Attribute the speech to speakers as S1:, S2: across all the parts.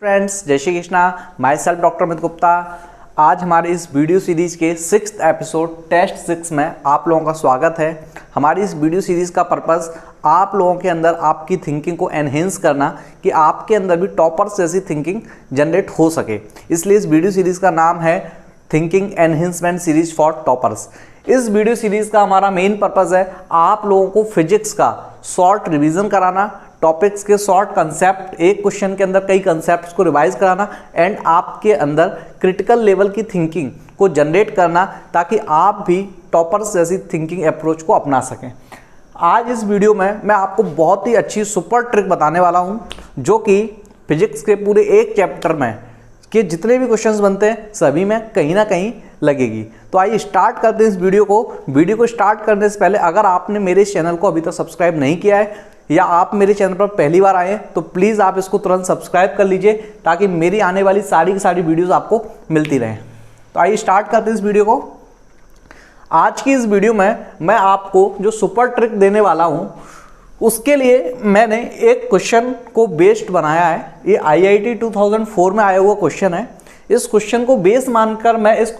S1: Friends, जय Shri Krishna. My self doctor Amit Gupta. आज हमारे इस वीडियो सीरीज के 6th एपिसोड टेस्ट 6 में आप लोगों का स्वागत है। हमारी इस वीडियो सीरीज का पर्पस आप लोगों के अंदर आपकी थिंकिंग को एनहेंस करना कि आपके अंदर भी टॉपर्स जैसी थिंकिंग जनरेट हो सके। इसलिए इस वीडियो सीरीज का नाम है thinking enhancement series for toppers. इस वीडियो सीरीज का हमारा मेन पर्पस है आप लोगों को फिजिक्स का शॉर्ट रिवीजन कराना, टॉपिक्स के शॉर्ट कंसेप्ट, एक क्वेश्चन के अंदर कई कंसेप्ट्स को रिवाइज कराना एंड आपके अंदर क्रिटिकल लेवल की थिंकिंग को जनरेट करना ताकि आप भी टॉपर्स जैसी थिंकिंग अप्रोच को अपना सकें। आज इस वीडियो में मैं आपको बहुत ही अच्छी सुपर ट्रिक बताने वाला हूं जो कि फिजिक्स के पूरे एक चैप्टर में कि जितने भी क्वेश्चंस बनते हैं सभी में कहीं ना कहीं लगेगी। तो आइए स्टार्ट करते हैं इस वीडियो को। वीडियो को स्टार्ट करने से पहले अगर आपने मेरे इस चैनल को अभी तक सब्सक्राइब नहीं किया है या आप मेरे चैनल पर पहली बार आए हैं तो प्लीज़ आप इसको तुरंत सब्सक्राइब कर लीजिए ताकि मेरी आने वाली सारी की सारी वीडियोस आपको मिलती रहें। तो आइए स्टार्ट करते हैं इस वीडियो को। आज की इस वीडियो में मैं आपको जो सुपर ट्रिक देने वाला हूँ उसके लिए मैंने एक क्वेश्चन को बेस्ड बनाया है। ये IIT 2004 में आया हुआ क्वेश्चन है। इस क्वेश्चन को बेस मानकर मैं इस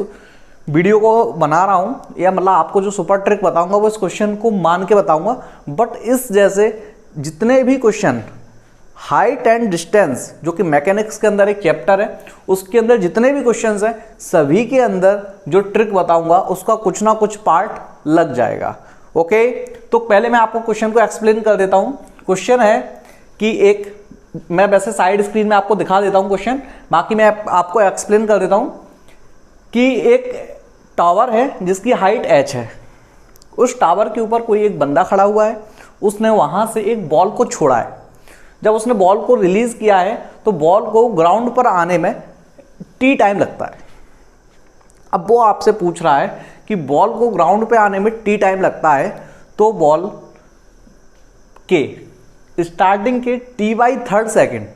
S1: वीडियो को बना रहा हूँ, या मतलब आपको जो सुपर ट्रिक बताऊंगा वो इस क्वेश्चन को मान के बताऊंगा। बट इस जैसे जितने भी क्वेश्चन हाइट एंड डिस्टेंस जो कि मैकेनिक्स के अंदर एक चैप्टर है उसके अंदर जितने भी क्वेश्चंस हैं सभी के अंदर जो ट्रिक बताऊंगा उसका कुछ ना कुछ पार्ट लग जाएगा। ओके, तो पहले मैं आपको क्वेश्चन को एक्सप्लेन कर देता हूं। क्वेश्चन है कि मैं वैसे साइड स्क्रीन में आपको दिखा देता हूं क्वेश्चन, बाकी मैं आपको एक्सप्लेन कर देता हूं कि एक टावर है जिसकी हाइट h है। उस टावर के ऊपर कोई एक बंदा खड़ा हुआ है, उसने वहां से एक बॉल को छोड़ा है। जब उसने बॉल को रिलीज किया है तो बॉल को ग्राउंड पर आने में t टाइम लगता है। अब वो आपसे पूछ रहा है कि बॉल को ग्राउंड पे आने में t टाइम लगता है तो बॉल के स्टार्टिंग के t/3 सेकेंड,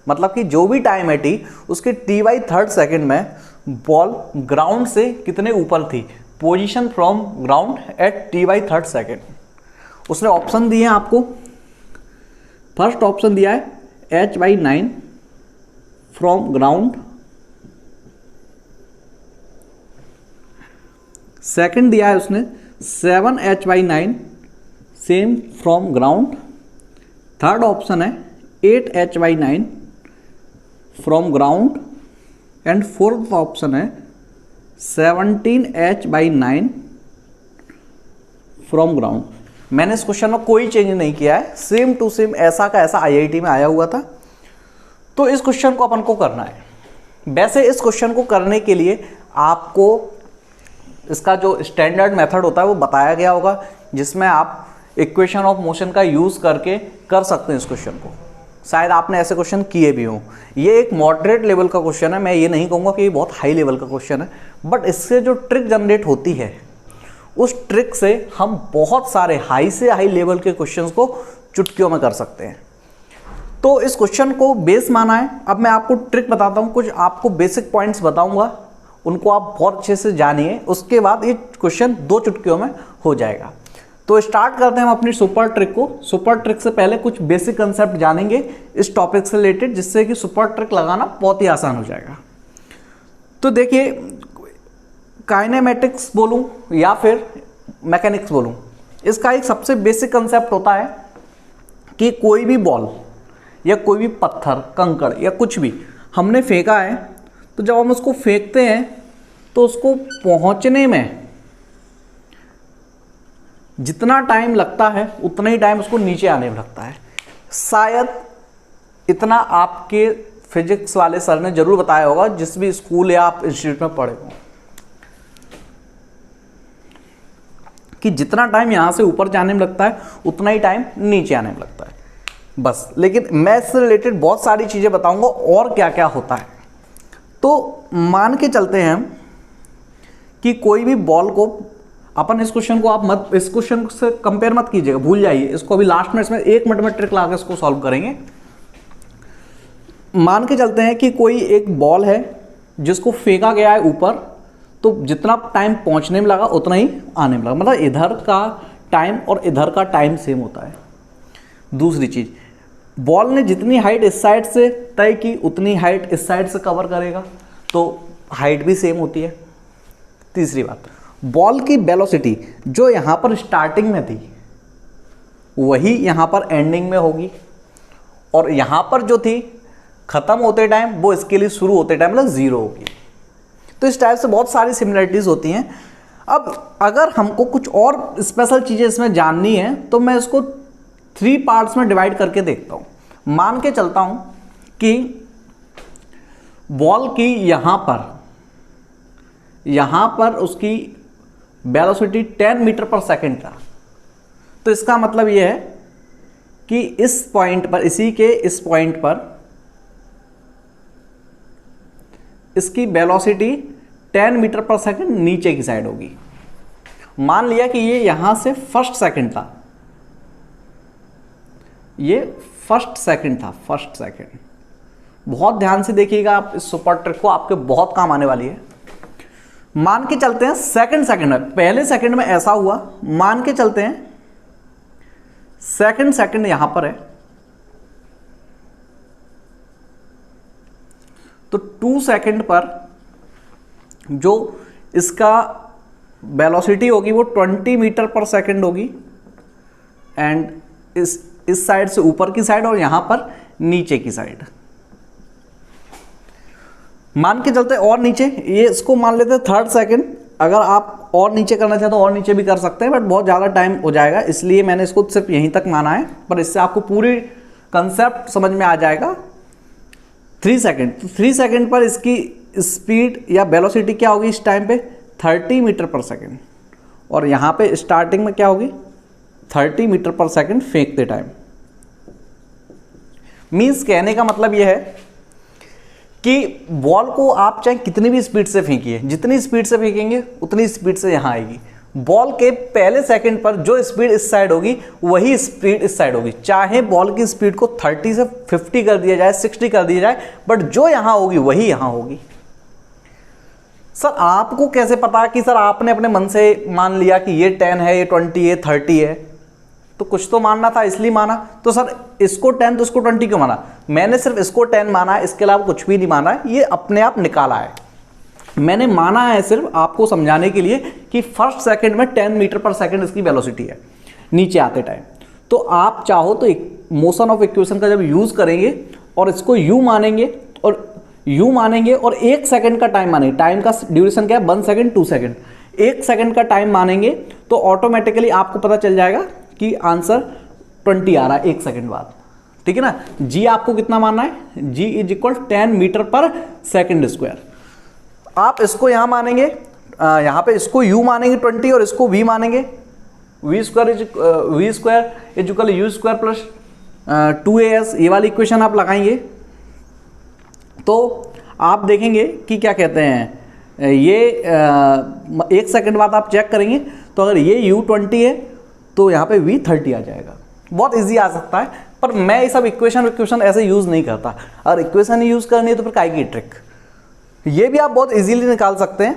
S1: मतलब कि जो भी टाइम है t उसके t/3 सेकेंड में बॉल ग्राउंड से कितने ऊपर थी, position from ground eight t/3 second. उसने ऑप्शन दिए हैं आपको। फर्स्ट ऑप्शन दिया है h/9 फ्रॉम ग्राउंड, सेकंड दिया है उसने 7h/9 same from ground, third option है 8h/9 from ground and fourth option है 17h/9 फ्रॉम ग्राउंड। मैंने इस क्वेश्चन में कोई चेंज नहीं किया है, सेम टू सेम ऐसा का ऐसा IIT में आया हुआ था। तो इस क्वेश्चन को अपन को करना है। वैसे इस क्वेश्चन को करने के लिए आपको इसका जो स्टैंडर्ड मेथड होता है वो बताया गया होगा, जिसमें आप इक्वेशन ऑफ मोशन का यूज़ करके कर सकते हैं इस क्वेश्चन को। शायद आपने ऐसे क्वेश्चन किए भी हों। ये एक मॉडरेट लेवल का क्वेश्चन है, मैं ये नहीं कहूँगा कि ये बहुत हाई लेवल का क्वेश्चन है, बट इससे जो ट्रिक जनरेट होती है उस ट्रिक से हम बहुत सारे हाई से हाई लेवल के क्वेश्चंस को चुटकियों में कर सकते हैं। तो इस क्वेश्चन को बेस माना है। अब मैं आपको ट्रिक बताता हूँ, कुछ आपको बेसिक पॉइंट्स बताऊंगा, उनको आप बहुत अच्छे से जानिए। उसके बाद ये क्वेश्चन 2 चुटकियों में हो जाएगा। तो स्टार्ट करते हैं हम अपनी सुपर ट्रिक को। सुपर ट्रिक से पहले कुछ बेसिक कंसेप्ट जानेंगे इस टॉपिक से रिलेटेड, जिससे कि सुपर ट्रिक लगाना बहुत ही आसान हो जाएगा। तो देखिए, काइनेमेटिक्स बोलूं या फिर मैकेनिक्स बोलूं, इसका एक सबसे बेसिक कंसेप्ट होता है कि कोई भी बॉल या कोई भी पत्थर, कंकड़ या कुछ भी हमने फेंका है, तो जब हम उसको फेंकते हैं तो उसको पहुंचने में जितना टाइम लगता है उतना ही टाइम उसको नीचे आने में लगता है। शायद इतना आपके फिजिक्स वाले सर ने जरूर बताया होगा जिस भी स्कूल या आप इंस्टीट्यूट में पढ़े हो, कि जितना टाइम यहां से ऊपर जाने में लगता है उतना ही टाइम नीचे आने में लगता है, बस। लेकिन मैं इससे रिलेटेड बहुत सारी चीजें बताऊंगा और क्या क्या होता है। तो मान के चलते हैं कि कोई भी बॉल को अपन, इस क्वेश्चन को आप मत, इस क्वेश्चन से कंपेयर मत कीजिएगा, भूल जाइए इसको। अभी लास्ट में इसमें 1 मिनट में ट्रिक लगा के इसको सॉल्व करेंगे। मान के चलते हैं कि कोई एक बॉल है जिसको फेंका गया है ऊपर, तो जितना टाइम पहुंचने में लगा उतना ही आने में लगा, मतलब इधर का टाइम और इधर का टाइम सेम होता है। दूसरी चीज, बॉल ने जितनी हाइट इस साइड से तय की उतनी हाइट इस साइड से कवर करेगा, तो हाइट भी सेम होती है। तीसरी बात, बॉल की वेलोसिटी जो यहाँ पर स्टार्टिंग में थी वही यहाँ पर एंडिंग में होगी, और यहाँ पर जो थी ख़त्म होते टाइम वो इसके लिए शुरू होते टाइम मतलब ज़ीरो होगी। तो इस टाइप से बहुत सारी सिमिलरिटीज़ होती हैं। अब अगर हमको कुछ और स्पेशल चीज़ें इसमें जाननी है तो मैं इसको 3 पार्ट्स में डिवाइड करके देखता हूँ। मान के चलता हूँ कि बॉल की यहाँ पर उसकी वेलोसिटी 10 मीटर पर सेकेंड था, तो इसका मतलब ये है कि इस पॉइंट पर, इसी के इस पॉइंट पर इसकी वेलोसिटी 10 मीटर पर सेकेंड नीचे की साइड होगी। मान लिया कि ये यहां से फर्स्ट सेकंड था, ये फर्स्ट सेकंड। बहुत ध्यान से देखिएगा आप इस सुपर ट्रिक को, आपके बहुत काम आने वाली है। मान के चलते हैं सेकंड में, पहले सेकंड में ऐसा हुआ, मान के चलते हैं सेकंड यहां पर है, तो 2 सेकंड पर जो इसका वेलोसिटी होगी वो 20 मीटर पर सेकंड होगी, एंड इस साइड से ऊपर की साइड और यहां पर नीचे की साइड। मान के चलते और नीचे, ये इसको मान लेते हैं थर्ड सेकंड। अगर आप और नीचे करना चाहें तो और नीचे भी कर सकते हैं, बट बहुत ज़्यादा टाइम हो जाएगा, इसलिए मैंने इसको सिर्फ यहीं तक माना है, पर इससे आपको पूरी कंसेप्ट समझ में आ जाएगा। 3 सेकंड, तो 3 सेकंड पर इसकी स्पीड या वेलोसिटी क्या होगी इस टाइम पे 30 मीटर पर सेकंड, और यहाँ पे स्टार्टिंग में क्या होगी 30 मीटर पर सेकंड फेंकते टाइम। मीन्स कहने का मतलब यह है कि बॉल को आप चाहे कितनी भी स्पीड से फेंकिए, जितनी स्पीड से फेंकेंगे उतनी स्पीड से यहाँ आएगी। बॉल के पहले सेकंड पर जो स्पीड इस साइड होगी वही स्पीड इस साइड होगी, चाहे बॉल की स्पीड को 30 से 50 कर दिया जाए, 60 कर दिया जाए, बट जो यहाँ होगी वही यहाँ होगी। सर आपको कैसे पता कि सर आपने अपने मन से मान लिया कि ये 10 है, ये 20 है, 30 है, तो कुछ तो मानना था इसलिए माना। तो सर इसको 10 तो इसको 20 क्यों माना? मैंने सिर्फ इसको 10 माना है, इसके अलावा कुछ भी नहीं माना है, ये अपने आप निकाला है। मैंने माना है सिर्फ आपको समझाने के लिए कि फर्स्ट सेकंड में 10 मीटर पर सेकंड इसकी वेलोसिटी है नीचे आते टाइम। तो आप चाहो तो एक मोशन ऑफ इक्वेशन का जब यूज़ करेंगे और इसको यू मानेंगे और 1 सेकंड का टाइम मानेंगे, टाइम का ड्यूरेशन क्या है 1 सेकंड 2 सेकंड, 1 सेकंड का टाइम मानेंगे तो ऑटोमेटिकली आपको पता चल जाएगा कि आंसर 20 आ रहा है 1 सेकंड बाद। ठीक है ना। जी आपको कितना मानना है, जी इज इक्वल 10 मीटर पर सेकंड स्क्वायर। आप इसको यहां मानेंगे, यहां पे इसको u मानेंगे 20 और इसको v मानेंगे, v square is equal you square plus 2as, ये वाली इक्वेशन आप लगाएंगे तो आप देखेंगे कि क्या कहते हैं, ये 1 सेकंड बाद आप चेक करेंगे तो अगर ये u20 है तो यहाँ पे v30 आ जाएगा। बहुत इजी आ सकता है, पर मैं ये सब इक्वेशन ऐसे यूज़ नहीं करता। अगर इक्वेशन ही यूज़ करनी है तो फिर काय की ट्रिक, ये भी आप बहुत इजीली निकाल सकते हैं,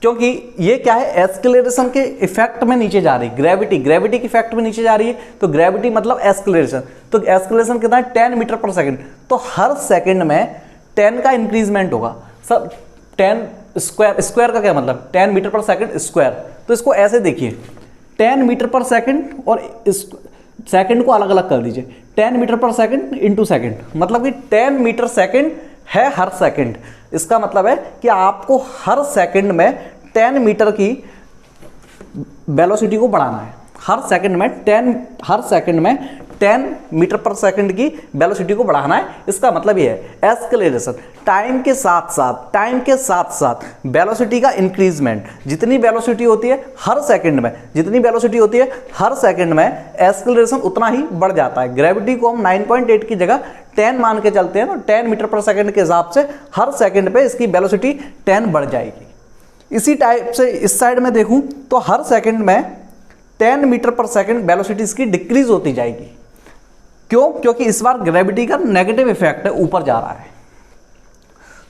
S1: क्योंकि ये क्या है एस्केलेरेशन के इफेक्ट में नीचे जा रही है, ग्रेविटी के इफेक्ट में नीचे जा रही है, तो ग्रेविटी मतलब एस्केलेरेशन, तो एस्केलेरेशन कितना है 10 मीटर पर सेकंड, तो हर सेकंड में 10 का इंक्रीजमेंट होगा। सर 10 स्क्वायर का क्या मतलब 10 मीटर पर सेकंड स्क्वायर, तो इसको ऐसे देखिए 10 मीटर पर सेकंड और इस सेकंड को अलग अलग कर दीजिए, 10 मीटर पर सेकंड इंटू सेकंड, मतलब कि 10 मीटर सेकंड है हर सेकंड। इसका मतलब है कि आपको हर सेकंड में 10 मीटर की वेलोसिटी को बढ़ाना है, हर सेकंड में 10 मीटर पर सेकंड की वेलोसिटी को बढ़ाना है। इसका मतलब ये है एस्केलेरेशन, टाइम के साथ साथ वेलोसिटी का इंक्रीजमेंट, जितनी वेलोसिटी होती है हर सेकंड में एस्केलेरेशन उतना ही बढ़ जाता है। ग्रेविटी को हम 9.8 की जगह 10 मान के चलते हैं, तो 10 मीटर पर सेकंड के हिसाब से हर सेकंड पे इसकी वेलोसिटी 10 बढ़ जाएगी। इसी टाइप से इस साइड में देखूं तो हर सेकंड में 10 मीटर पर सेकंड वेलोसिटी इसकी डिक्रीज होती जाएगी। क्यों? क्योंकि इस बार ग्रेविटी का नेगेटिव इफेक्ट है, ऊपर जा रहा है।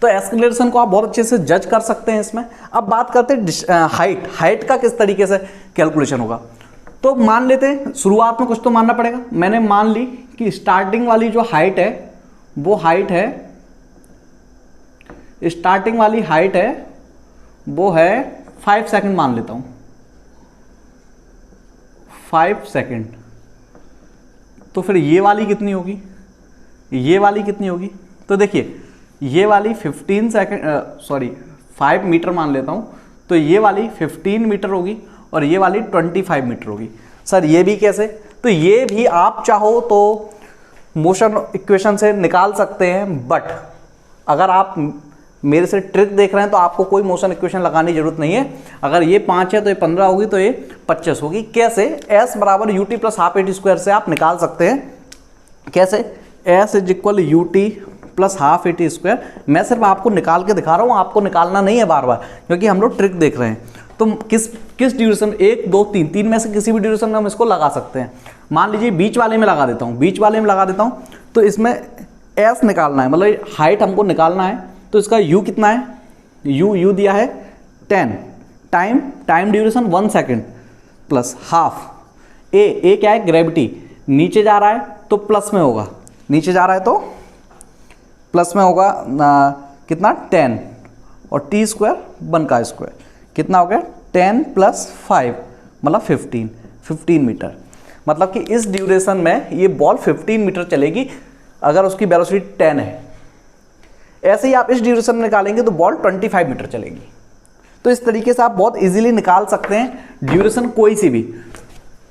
S1: तो एस्केलेरेशन को आप बहुत अच्छे से जज कर सकते हैं इसमें। अब बात करते हैं हाइट का किस तरीके से कैलकुलेशन होगा। तो मान लेते हैं शुरुआत में कुछ तो मानना पड़ेगा। मैंने मान ली कि स्टार्टिंग वाली जो हाइट है वो हाइट है, स्टार्टिंग वाली हाइट है वो है 5 सेकंड मान लेता हूं, 5 सेकंड। तो फिर ये वाली कितनी होगी, ये वाली कितनी होगी? तो देखिए ये वाली 15 सेकंड 5 मीटर मान लेता हूं, तो ये वाली 15 मीटर होगी और ये वाली 25 मीटर होगी। सर ये भी कैसे? तो ये भी आप चाहो तो मोशन इक्वेशन से निकाल सकते हैं, बट अगर आप मेरे से ट्रिक देख रहे हैं तो आपको कोई मोशन इक्वेशन लगाने की जरूरत नहीं है। अगर ये 5 है तो ये 15 होगी, तो ये 25 होगी। कैसे? S बराबर U T plus half A T square से आप निकाल सकते हैं। कैसे? S is equal U T plus half A T square. मैं सिर्फ आपको निकाल के दिखा रहा हूँ, आपको निकालना नहीं है बार बार, क्योंकि हम लोग ट्रिक देख रहे हैं। तो किस ड्यूरेशन, 1 2 3 में से किसी भी ड्यूरेशन में हम इसको लगा सकते हैं। मान लीजिए बीच वाले में लगा देता हूँ, बीच वाले में लगा देता हूँ, तो इसमें S निकालना है, मतलब हाइट हमको निकालना है। तो इसका U कितना है? U दिया है 10, time duration 1 second plus half. A क्या है? ग्रेविटी। नीचे जा रहा है तो प्लस में होगा, नीचे जा रहा है तो प्लस में होगा कितना? 10 और टी स्क्वायर 1 का स्क्वायर कितना हो गया? 10 प्लस 5 मतलब 15 मीटर। मतलब कि इस ड्यूरेशन में ये बॉल 15 मीटर चलेगी अगर उसकी वेलोसिटी 10 है। ऐसे ही आप इस ड्यूरेशन में निकालेंगे तो बॉल 25 मीटर चलेगी। तो इस तरीके से आप बहुत इजीली निकाल सकते हैं ड्यूरेशन कोई सी भी।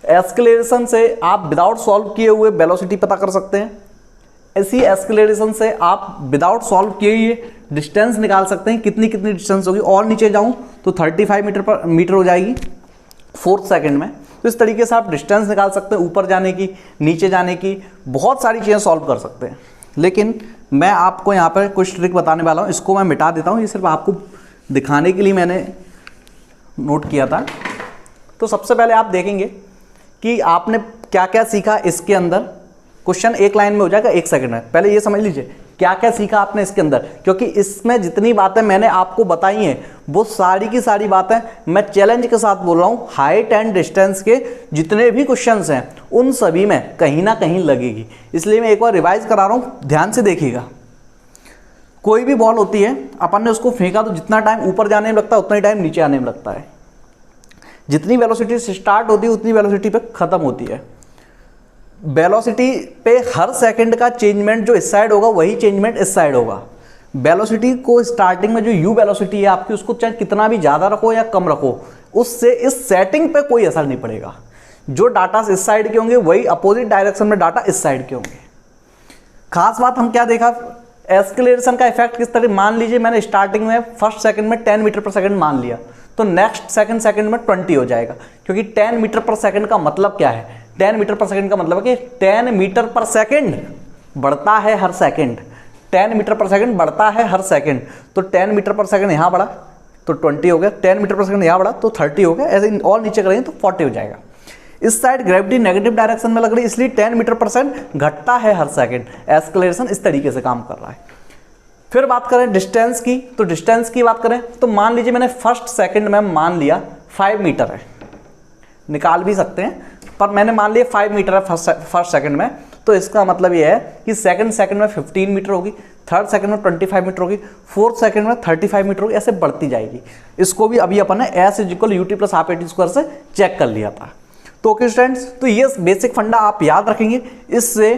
S1: एस्केलेरेशन से आप विदाउट सॉल्व किए हुए वेलोसिटी पता कर सकते हैं। इसी एस्केलेरेशन से आप विदाउट सॉल्व किए हुए डिस्टेंस निकाल सकते हैं, कितनी डिस्टेंस होगी। और नीचे जाऊं तो 35 मीटर हो जाएगी 4 सेकंड में। तो इस तरीके से आप डिस्टेंस निकाल सकते हैं, ऊपर जाने की, नीचे जाने की, बहुत सारी चीज़ें सॉल्व कर सकते हैं। लेकिन मैं आपको यहाँ पर कुछ ट्रिक बताने वाला हूँ, इसको मैं मिटा देता हूँ, ये सिर्फ आपको दिखाने के लिए मैंने नोट किया था। तो सबसे पहले आप देखेंगे कि आपने क्या क्या सीखा इसके अंदर। क्वेश्चन एक लाइन में हो जाएगा 1 सेकंड में। पहले ये समझ लीजिए क्या क्या सीखा आपने इसके अंदर, क्योंकि इसमें जितनी बातें मैंने आपको बताई हैं वो सारी की सारी बातें मैं चैलेंज के साथ बोल रहा हूँ। हाइट एंड डिस्टेंस के जितने भी क्वेश्चंस हैं उन सभी में कहीं ना कहीं लगेगी, इसलिए मैं एक बार रिवाइज करा रहा हूँ, ध्यान से देखिएगा। कोई भी बॉल होती है, अपन ने उसको फेंका तो जितना टाइम ऊपर जाने में लगता है उतना ही टाइम नीचे आने में लगता है। जितनी वेलोसिटी से स्टार्ट होती है उतनी वेलोसिटी पे खत्म होती है। वेलोसिटी पे हर सेकंड का चेंजमेंट जो इस साइड होगा वही चेंजमेंट इस साइड होगा। वेलोसिटी को स्टार्टिंग में जो यू वेलोसिटी है आपकी, उसको चाहे कितना भी ज़्यादा रखो या कम रखो, उससे इस सेटिंग पे कोई असर नहीं पड़ेगा। जो डाटा इस साइड के होंगे वही अपोजिट डायरेक्शन में डाटा इस साइड के होंगे। खास बात हम क्या देखा, एस्केलेरेशन का इफेक्ट किस तरह। मान लीजिए मैंने स्टार्टिंग में फर्स्ट सेकंड में 10 मीटर पर सेकंड मान लिया, तो नेक्स्ट सेकंड में 20 हो जाएगा, क्योंकि 10 मीटर पर सेकंड का मतलब क्या है? 10 मीटर पर सेकंड का मतलब है कि 10 मीटर पर सेकंड बढ़ता है हर सेकंड। 10 मीटर पर सेकंड बढ़ता है हर सेकंड। तो 10 मीटर पर सेकंड यहाँ बढ़ा तो 20 हो गया, 10 मीटर पर सेकंड यहाँ बढ़ा तो 30 हो गया, ऐसे और नीचे करेंगे तो 40 हो जाएगा। इस साइड ग्रेविटी नेगेटिव डायरेक्शन में लग रही है, इसलिए 10 मीटर पर सेकंड घटता है हर सेकंड। एस्केलेरेशन इस तरीके से काम कर रहा है। फिर बात करें डिस्टेंस की, तो डिस्टेंस की बात करें तो मान लीजिए मैंने फर्स्ट सेकंड में मान लिया 5 मीटर है, निकाल भी सकते हैं, पर मैंने मान लिया 5 मीटर है फर्स्ट सेकंड में। तो इसका मतलब ये है कि सेकंड में 15 मीटर होगी, थर्ड सेकंड में 25 मीटर होगी, फोर्थ सेकंड में 35 मीटर होगी, ऐसे बढ़ती जाएगी। इसको भी अभी अपन ने S is equal U T plus half A T square से चेक कर लिया था। तो ओके स्टूडेंट्स, तो ये बेसिक फंडा आप याद रखेंगे। इससे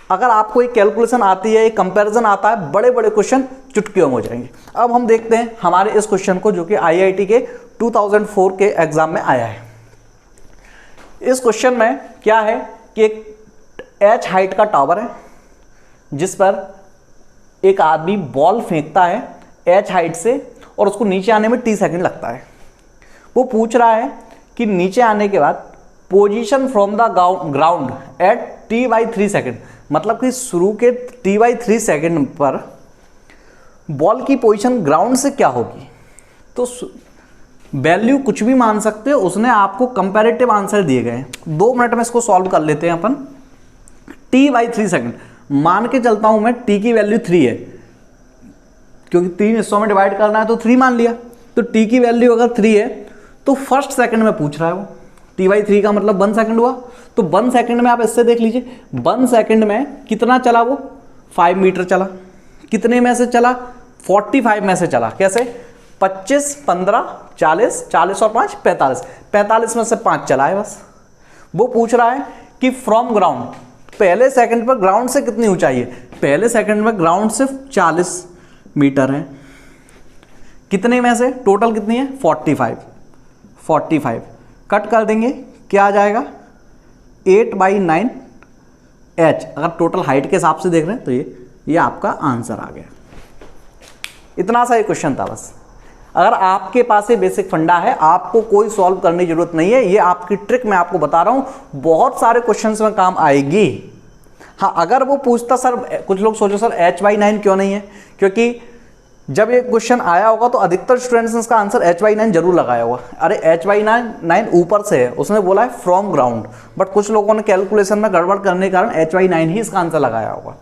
S1: अगर आपको एक कैलकुलेशन आती है, एक कंपैरिजन आता है, बड़े बड़े क्वेश्चन चुटकियों में हो जाएंगे। अब हम देखते हैं हमारे इस क्वेश्चन को, जो कि आईआईटी के 2004 के एग्जाम में आया है। इस क्वेश्चन में क्या है कि एक h हाइट का टावर है जिस पर एक आदमी बॉल फेंकता है h हाइट से और उसको नीचे आने में t सेकंड लगता है। वो पूछ रहा है कि नीचे आने के बाद position from the ground eight t/3 second, मतलब कि शुरू के t/3 सेकंड पर बॉल की पोजीशन ग्राउंड से क्या होगी। तो वैल्यू कुछ भी मान सकते हो, उसने आपको कंपैरेटिव आंसर दिए गए। 2 मिनट में इसको सॉल्व कर लेते हैं अपन। t/3 सेकंड मान के चलता हूं मैं, t की वैल्यू 3 है, क्योंकि 3 हिस्सों में डिवाइड करना है तो 3 मान लिया। तो t की वैल्यू अगर 3 है तो फर्स्ट सेकंड में पूछ रहा है वो, t/3 का मतलब 1 सेकंड हुआ, तो 1 सेकंड में आप इससे देख लीजिए 1 सेकंड में कितना चला वो 5 मीटर चला। कितने में से चला 45 में से चला। कैसे 25 15 40 40 और 5 45 45 में से 5 चला है बस। वो पूछ रहा है कि फ्रॉम ग्राउंड पहले सेकंड पर ग्राउंड से कितनी ऊंचाई है। पहले सेकंड में ग्राउंड से 40 मीटर है। कितने में से टोटल कितनी है 45 कट कर देंगे क्या आ जाएगा 8/9 h। अगर टोटल हाइट के हिसाब से देख रहे हैं तो ये आपका आंसर आ गया। इतना सा ये क्वेश्चन था बस। अगर आपके पास ये बेसिक फंडा है आपको कोई सॉल्व करने की जरूरत नहीं है। ये आपकी ट्रिक मैं आपको बता रहा हूं, बहुत सारे क्वेश्चंस में काम आएगी। हाँ अगर वो पूछता सर, कुछ लोग सोचो सर h/9 क्यों नहीं है, क्योंकि जब ये क्वेश्चन आया होगा तो अधिकतर स्टूडेंट्स ने इसका आंसर h/9 जरूर लगाया होगा। अरे h/9 ऊपर से है, उसने बोला है फ्रॉम ग्राउंड, बट कुछ लोगों ने कैलकुलेशन में गड़बड़ करने के कारण h/9 ही इसका आंसर लगाया होगा।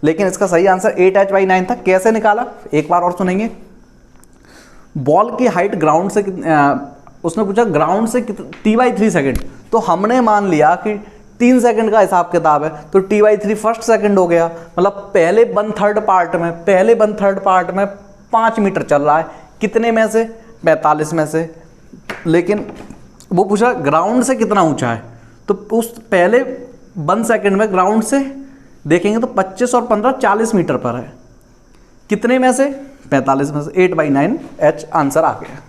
S1: लेकिन इसका सही आंसर 8h/9 था। कैसे निकाला एक बार और सुनेंगे। बॉल की हाइट ग्राउंड से उसने पूछा ग्राउंड से t/3 सेकेंड, तो हमने मान लिया कि 3 सेकंड का हिसाब किताब है, तो t/3 फर्स्ट सेकंड हो गया। मतलब पहले 1/3 पार्ट में 5 मीटर चल रहा है। कितने में से 45 में से। लेकिन वो पूछा ग्राउंड से कितना ऊंचा है, तो उस पहले 1 सेकंड में ग्राउंड से देखेंगे तो 25 और 15 40 मीटर पर है। कितने में से 45 में से 8/9 h आंसर आ गया।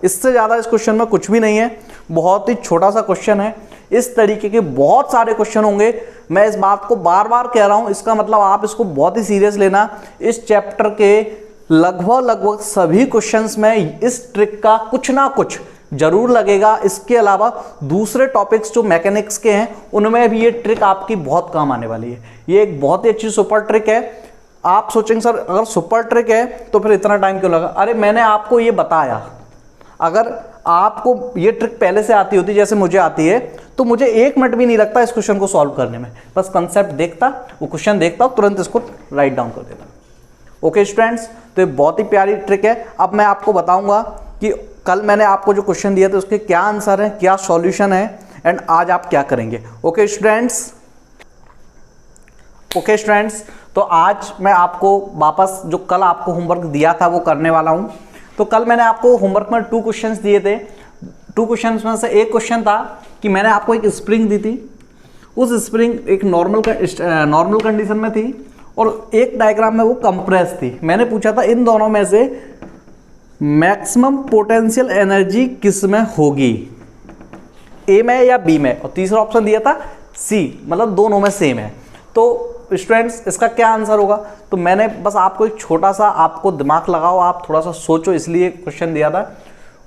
S1: इससे ज़्यादा इस क्वेश्चन में कुछ भी नहीं है, बहुत ही छोटा सा क्वेश्चन है। इस तरीके के बहुत सारे क्वेश्चन होंगे। मैं इस बात को बार बार कह रहा हूं, इसका मतलब आप इसको बहुत ही सीरियस लेना। इस चैप्टर के लगभग सभी क्वेश्चंस में इस ट्रिक का कुछ ना कुछ जरूर लगेगा। इसके अलावा दूसरे टॉपिक्स जो मैकेनिक्स के हैं उनमें भी ये ट्रिक आपकी बहुत काम आने वाली है। ये एक बहुत ही अच्छी सुपर ट्रिक है। आप सोचेंगे सर अगर सुपर ट्रिक है तो फिर इतना टाइम क्यों लगा। अरे मैंने आपको ये बताया, अगर आपको ये ट्रिक पहले से आती होती जैसे मुझे आती है तो मुझे 1 मिनट भी नहीं लगता इस क्वेश्चन को सॉल्व करने में। बस कंसेप्ट देखता, वो क्वेश्चन देखता, तुरंत इसको राइट डाउन कर देता। ओके स्टूडेंट्स, तो ये बहुत ही प्यारी ट्रिक है। अब मैं आपको बताऊंगा कि कल मैंने आपको जो क्वेश्चन दिया था उसके क्या आंसर है, क्या सॉल्यूशन है, एंड आज आप क्या करेंगे। ओके स्टूडेंट्स, तो आज मैं आपको वापस जो कल आपको होमवर्क दिया था वो करने वाला हूं। तो कल मैंने आपको होमवर्क में 2 क्वेश्चंस दिए थे। 2 क्वेश्चंस में से एक क्वेश्चन था कि मैंने आपको एक स्प्रिंग दी थी। उस स्प्रिंग एक नॉर्मल कंडीशन में थी और एक डायग्राम में वो कंप्रेस थी। मैंने पूछा था इन दोनों में से मैक्सिमम पोटेंशियल एनर्जी किस में होगी, ए में या बी में, और तीसरा ऑप्शन दिया था सी, मतलब दोनों में सेम है। तो स्टूडेंट्स इसका क्या आंसर होगा। तो मैंने बस आपको एक छोटा सा, आपको दिमाग लगाओ, आप थोड़ा सा सोचो, इसलिए क्वेश्चन दिया था।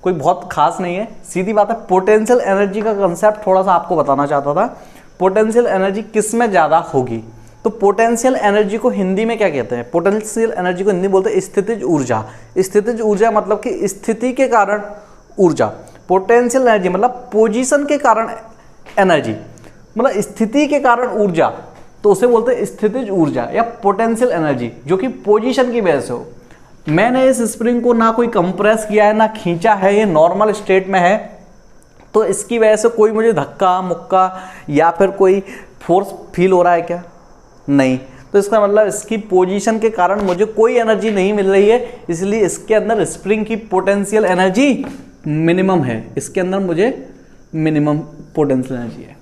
S1: कोई बहुत खास नहीं है, सीधी बात है। पोटेंशियल एनर्जी का कंसेप्ट थोड़ा सा आपको बताना चाहता था। पोटेंशियल एनर्जी किस में ज़्यादा होगी। तो पोटेंशियल एनर्जी को हिंदी में क्या कहते हैं। पोटेंशियल एनर्जी को हिंदी बोलते हैं स्थितिज ऊर्जा। स्थितिज ऊर्जा मतलब कि स्थिति के कारण ऊर्जा। पोटेंशियल एनर्जी मतलब पोजीशन के कारण एनर्जी, मतलब स्थिति के कारण ऊर्जा, तो उसे बोलते हैं स्थितिज ऊर्जा या पोटेंशियल एनर्जी, जो कि पोजीशन की वजह से हो। मैंने इस स्प्रिंग को ना कोई कंप्रेस किया है ना खींचा है, ये नॉर्मल स्टेट में है, तो इसकी वजह से कोई मुझे धक्का मुक्का या फिर कोई फोर्स फील हो रहा है क्या, नहीं। तो इसका मतलब इसकी पोजीशन के कारण मुझे कोई एनर्जी नहीं मिल रही है, इसलिए इसके अंदर स्प्रिंग की पोटेंशियल एनर्जी मिनिमम है। इसके अंदर मुझे मिनिमम पोटेंशियल एनर्जी है।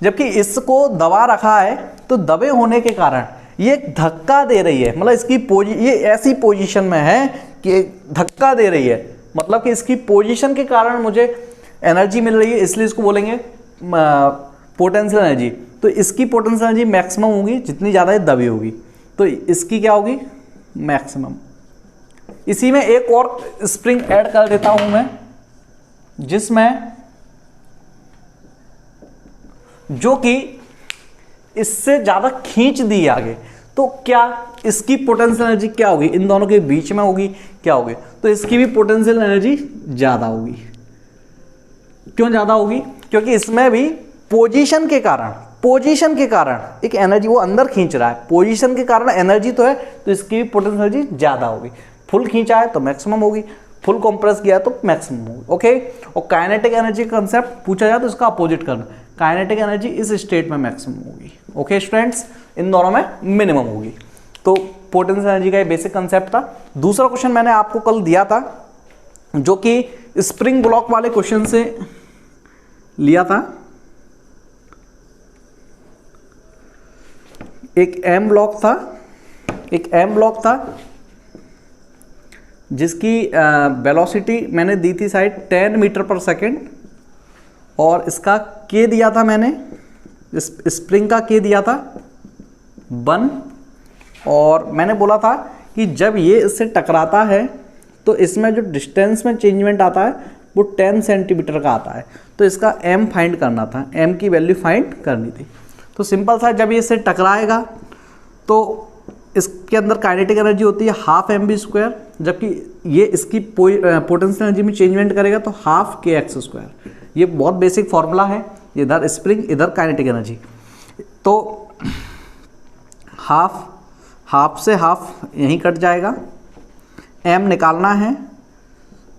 S1: जबकि इसको दबा रखा है तो दबे होने के कारण ये धक्का दे रही है, मतलब इसकी ये ऐसी पोजीशन में है कि धक्का दे रही है, मतलब कि इसकी पोजीशन के कारण मुझे एनर्जी मिल रही है, इसलिए इसको बोलेंगे पोटेंशियल एनर्जी। तो इसकी पोटेंशियल एनर्जी मैक्सिमम होगी जितनी ज़्यादा ये दबी होगी, तो इसकी क्या होगी मैक्सिमम। इसी में एक और स्प्रिंग ऐड कर देता हूं मैं, जिसमें जो कि इससे ज़्यादा खींच दी आगे, तो क्या इसकी पोटेंशियल एनर्जी क्या होगी, इन दोनों के बीच में होगी, क्या होगी, तो इसकी भी पोटेंशियल एनर्जी ज़्यादा होगी। क्यों ज़्यादा होगी, क्योंकि इसमें भी पोजीशन के कारण एक एनर्जी वो अंदर खींच रहा है, पोजीशन के कारण एनर्जी तो है, तो इसकी भी पोटेंशियल एनर्जी ज़्यादा होगी। फुल खींचा है तो मैक्सिमम होगी, फुल कंप्रेस किया तो मैक्सिमम होगी। ओके, और काइनेटिक एनर्जी का कंसेप्ट पूछा जाए तो इसका अपोजिट करना, काइनेटिक एनर्जी इस स्टेट में मैक्सिमम होगी। ओके स्टूडेंट्स, इन दोनों में मिनिमम होगी। तो पोटेंशियल एनर्जी का ये बेसिक कंसेप्ट था। दूसरा क्वेश्चन मैंने आपको कल दिया था जो कि स्प्रिंग ब्लॉक वाले क्वेश्चन से लिया था। एक एम ब्लॉक था जिसकी वेलोसिटी मैंने दी थी शायद 10 मीटर पर सेकेंड, और इसका के दिया था मैंने, स्प्रिंग का के दिया था 1, और मैंने बोला था कि जब ये इससे टकराता है तो इसमें जो डिस्टेंस में चेंजमेंट आता है वो 10 सेंटीमीटर का आता है। तो इसका m फाइंड करना था, m की वैल्यू फाइंड करनी थी। तो सिंपल सा, जब ये इससे टकराएगा तो इसके अंदर काइनेटिक एनर्जी होती है हाफ mv², जबकि ये इसकी पोटेंशियल एनर्जी में चेंजमेंट करेगा तो हाफ kx²। ये बहुत बेसिक फॉर्मूला है, इधर स्प्रिंग इधर काइनेटिक एनर्जी। तो हाफ से हाफ यहीं कट जाएगा, m निकालना है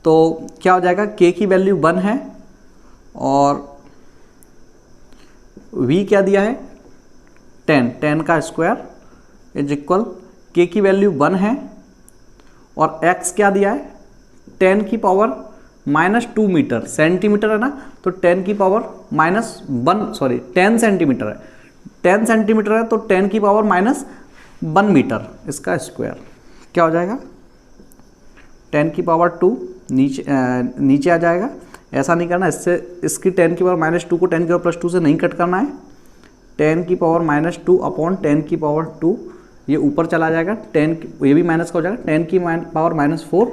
S1: तो क्या हो जाएगा, k की वैल्यू 1 है और v क्या दिया है 10 का स्क्वायर इज इक्वल, k की वैल्यू 1 है और x क्या दिया है 10 की पावर -2 मीटर, सेंटीमीटर है ना, तो 10 की पावर -10 सेंटीमीटर है, 10 सेंटीमीटर है तो 10 की पावर -1 मीटर, इसका स्क्वायर क्या हो जाएगा 10 की पावर 2 नीचे आ जाएगा। ऐसा नहीं करना, इससे इसकी 10 की पावर -2 को 10 की पावर +2 से नहीं कट करना है। 10 की पावर -2 अपॉन 10 की पावर 2 ये ऊपर चला जाएगा, 10 ये भी माइनस का हो जाएगा, 10 की पावर -4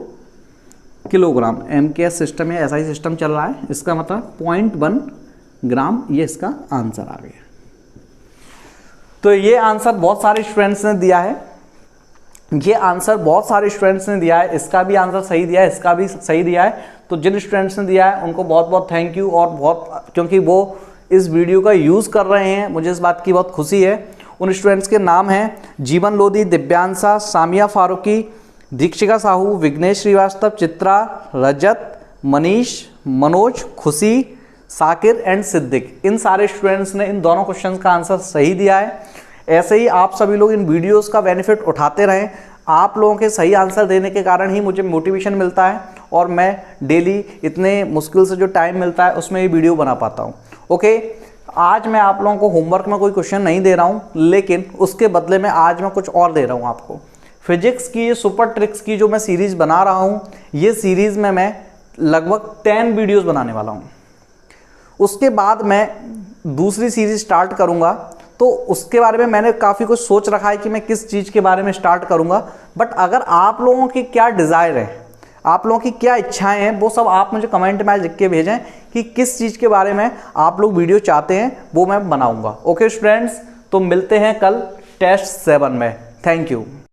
S1: किलोग्राम। MKS सिस्टम है, ऐसा ही सिस्टम चल रहा है, इसका मतलब 0.1 ग्राम, ये इसका आंसर आ गया। तो ये आंसर बहुत सारे स्टूडेंट्स ने दिया है, इसका भी आंसर सही दिया है, इसका भी सही दिया है। तो जिन स्टूडेंट्स ने दिया है उनको बहुत बहुत थैंक यू, और बहुत, क्योंकि वो इस वीडियो का यूज़ कर रहे हैं, मुझे इस बात की बहुत खुशी है। उन स्टूडेंट्स के नाम हैं जीवन लोधी, दिव्यांशा, सामिया फारूकी, दीक्षिका साहू, विघ्नेश श्रीवास्तव, चित्रा, रजत, मनीष, मनोज, खुशी, साकिर एंड सिद्दिक। इन सारे स्टूडेंट्स ने इन दोनों क्वेश्चंस का आंसर सही दिया है। ऐसे ही आप सभी लोग इन वीडियोस का बेनिफिट उठाते रहें। आप लोगों के सही आंसर देने के कारण ही मुझे मोटिवेशन मिलता है और मैं डेली इतने मुश्किल से जो टाइम मिलता है उसमें ये वीडियो बना पाता हूँ। ओके, आज मैं आप लोगों को होमवर्क में कोई क्वेश्चन नहीं दे रहा हूँ, लेकिन उसके बदले में आज मैं कुछ और दे रहा हूँ आपको। फिजिक्स की ये सुपर ट्रिक्स की जो मैं सीरीज़ बना रहा हूँ, ये सीरीज़ में मैं लगभग 10 वीडियोज़ बनाने वाला हूँ। उसके बाद मैं दूसरी सीरीज स्टार्ट करूँगा, तो उसके बारे में मैंने काफ़ी कुछ सोच रखा है कि मैं किस चीज़ के बारे में स्टार्ट करूँगा। बट अगर आप लोगों की क्या डिज़ायर है, आप लोगों की क्या इच्छाएं हैं, वो सब आप मुझे कमेंट में लिख के भेजें कि किस चीज़ के बारे में आप लोग वीडियो चाहते हैं, वो मैं बनाऊँगा। ओके स्टूडेंट्स, तो मिलते हैं कल टेस्ट 7 में। Thank you.